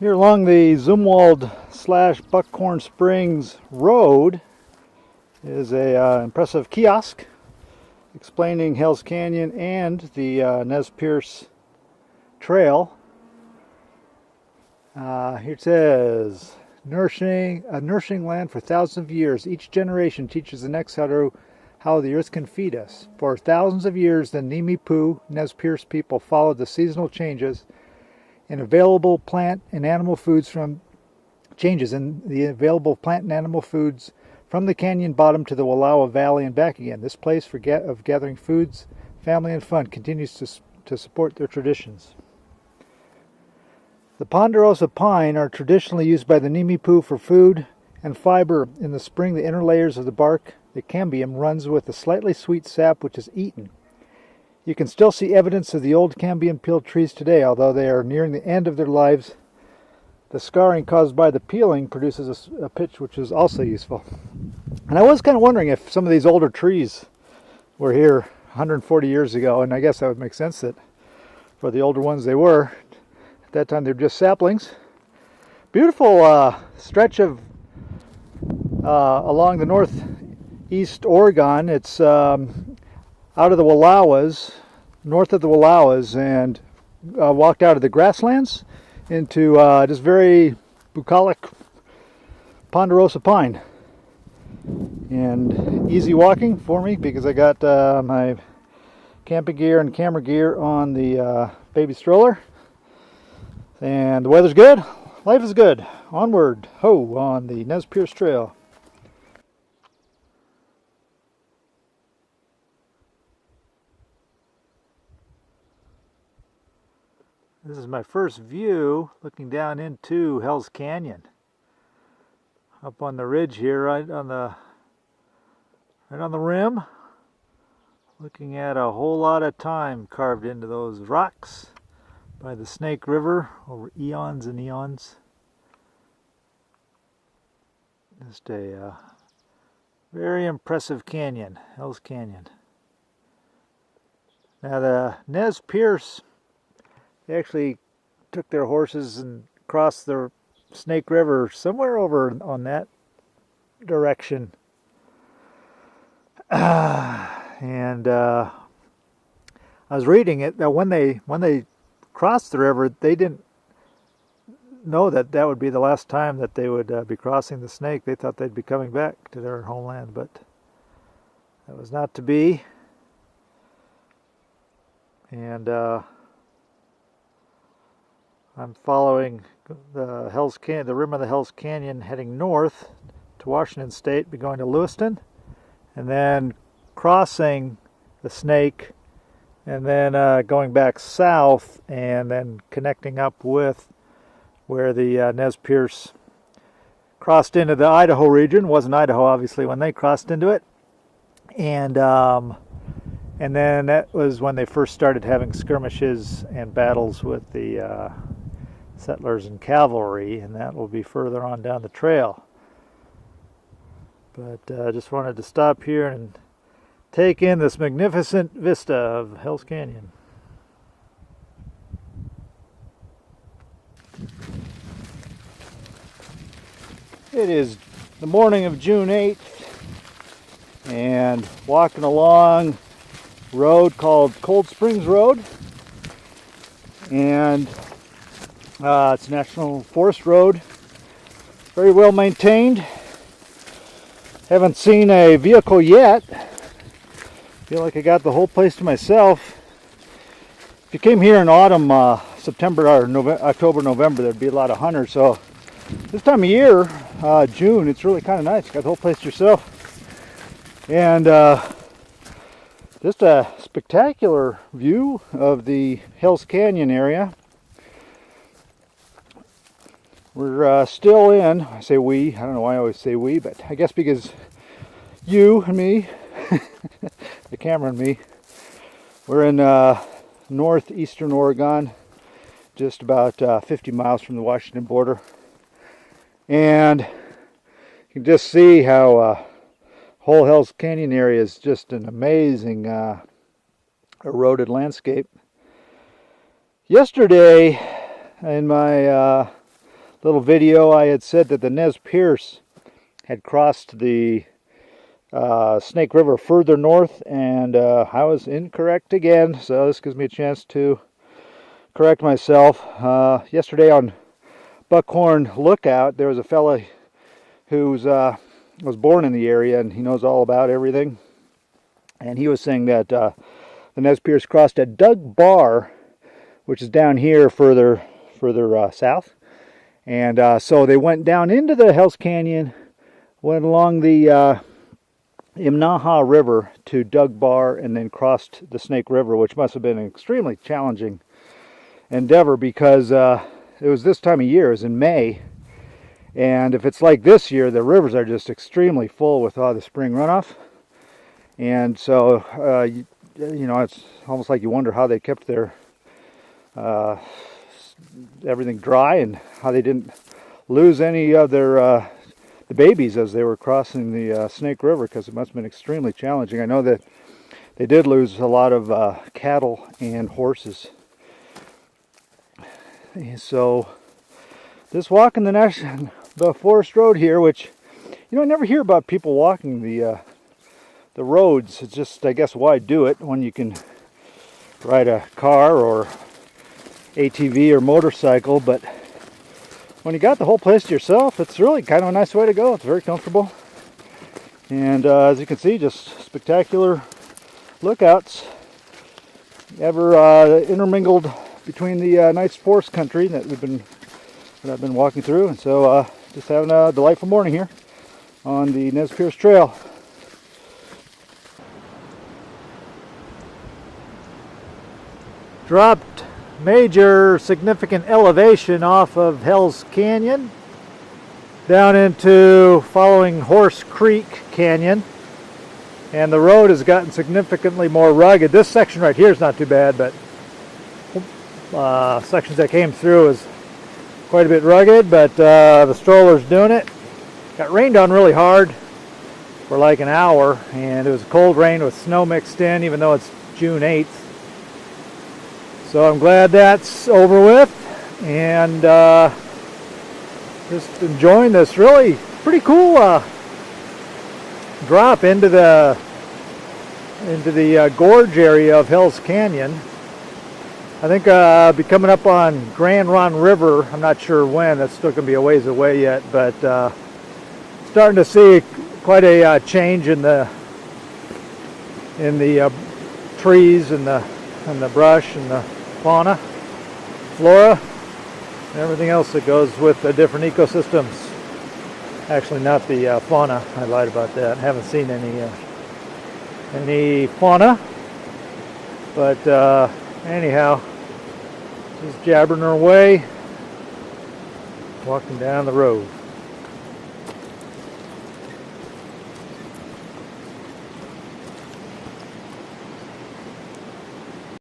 Here along the Zumwald / Buckhorn Springs Road is a impressive kiosk explaining Hell's Canyon and the Nez Perce Trail. Here it says, a nourishing land for thousands of years. Each generation teaches the next how the earth can feed us. For thousands of years, the Nimi-Pu Nez Perce people followed the seasonal changes in available plant and animal foods from the canyon bottom to the Wallowa Valley and back again. This place of gathering foods, family, and fun continues to support their traditions. The ponderosa pine are traditionally used by the Nimi-Pu for food and fiber. In the spring, the inner layers of the bark, the cambium, runs with a slightly sweet sap which is eaten. You can still see evidence of the old cambium peeled trees today, although they are nearing the end of their lives. The scarring caused by the peeling produces a pitch which is also useful. And I was kind of wondering if some of these older trees were here 140 years ago, and I guess that would make sense that for the older ones they were. At that time they were just saplings. Beautiful stretch of along the northeast Oregon. It's out of the Wallowas, north of the Wallowas, and walked out of the grasslands into just very bucolic ponderosa pine. And easy walking for me because I got my camping gear and camera gear on the baby stroller. And the weather's good, life is good. Onward, ho, on the Nez Perce Trail. This is my first view looking down into Hell's Canyon. Up on the ridge here, right on the rim. Looking at a whole lot of time carved into those rocks by the Snake River over eons and eons. Just a very impressive canyon, Hell's Canyon. Now the Nez Perce, they actually took their horses and crossed the Snake River somewhere over on that direction. And I was reading it that when they crossed the river, they didn't know that would be the last time that they would be crossing the Snake. They thought they'd be coming back to their homeland, but that was not to be. And I'm following the rim of the Hell's Canyon, heading north to Washington State, be going to Lewiston, and then crossing the Snake, and then going back south, and then connecting up with where the Nez Perce crossed into the Idaho region. It wasn't Idaho, obviously, when they crossed into it, and then that was when they first started having skirmishes and battles with the settlers and cavalry, and that will be further on down the trail. But I just wanted to stop here and take in this magnificent vista of Hell's Canyon. It is the morning of June 8th, and walking along a road called Cold Springs Road, and it's a National Forest road, very well maintained. Haven't seen a vehicle yet. Feel like I got the whole place to myself. If you came here in autumn, September or October, November, there'd be a lot of hunters. So this time of year, June, it's really kind of nice. You got the whole place to yourself. And just a spectacular view of the Hell's Canyon area. We're still in, I say we, I don't know why I always say we, but I guess because you and me, the camera and me, we're in northeastern Oregon, just about 50 miles from the Washington border. And you can just see how whole Hell's Canyon area is just an amazing eroded landscape. Yesterday, in my little video I had said that the Nez Perce had crossed the Snake River further north, and I was incorrect again, so this gives me a chance to correct myself. Yesterday on Buckhorn Lookout, there was a fella who was born in the area, and he knows all about everything, and he was saying that the Nez Perce crossed at Doug Bar, which is down here further south. And so they went down into the Hell's Canyon, went along the Imnaha River to Doug Bar, and then crossed the Snake River, which must have been an extremely challenging endeavor because it was this time of year, it was in May. And if it's like this year, the rivers are just extremely full with all the spring runoff. And so, you know, it's almost like you wonder how they kept their everything dry and how they didn't lose any of their the babies as they were crossing the Snake River, because it must have been extremely challenging. I know that they did lose a lot of cattle and horses. And so this walk in the forest road here, which, you know, I never hear about people walking the roads. It's just, I guess, why do it when you can ride a car or ATV or motorcycle? But when you got the whole place to yourself, it's really kind of a nice way to go. It's very comfortable, and as you can see, just spectacular lookouts ever intermingled between the nice forest country that I've been walking through. And so just having a delightful morning here on the Nez Perce Trail. Dropped major significant elevation off of Hell's Canyon down into following Horse Creek Canyon, and the road has gotten significantly more rugged. This section right here is not too bad, but sections that came through is quite a bit rugged, but the stroller's doing it. Got rained on really hard for like an hour, and it was a cold rain with snow mixed in, even though it's June 8th. So I'm glad that's over with, and just enjoying this really pretty cool drop into the gorge area of Hell's Canyon. I think I'll be coming up on Grand Ron River. I'm not sure when. That's still going to be a ways away yet, but starting to see quite a change in the trees and the brush and the fauna, flora, and everything else that goes with the different ecosystems. Actually, not the fauna. I lied about that. I haven't seen any fauna, but anyhow, just jabbering our way, walking down the road.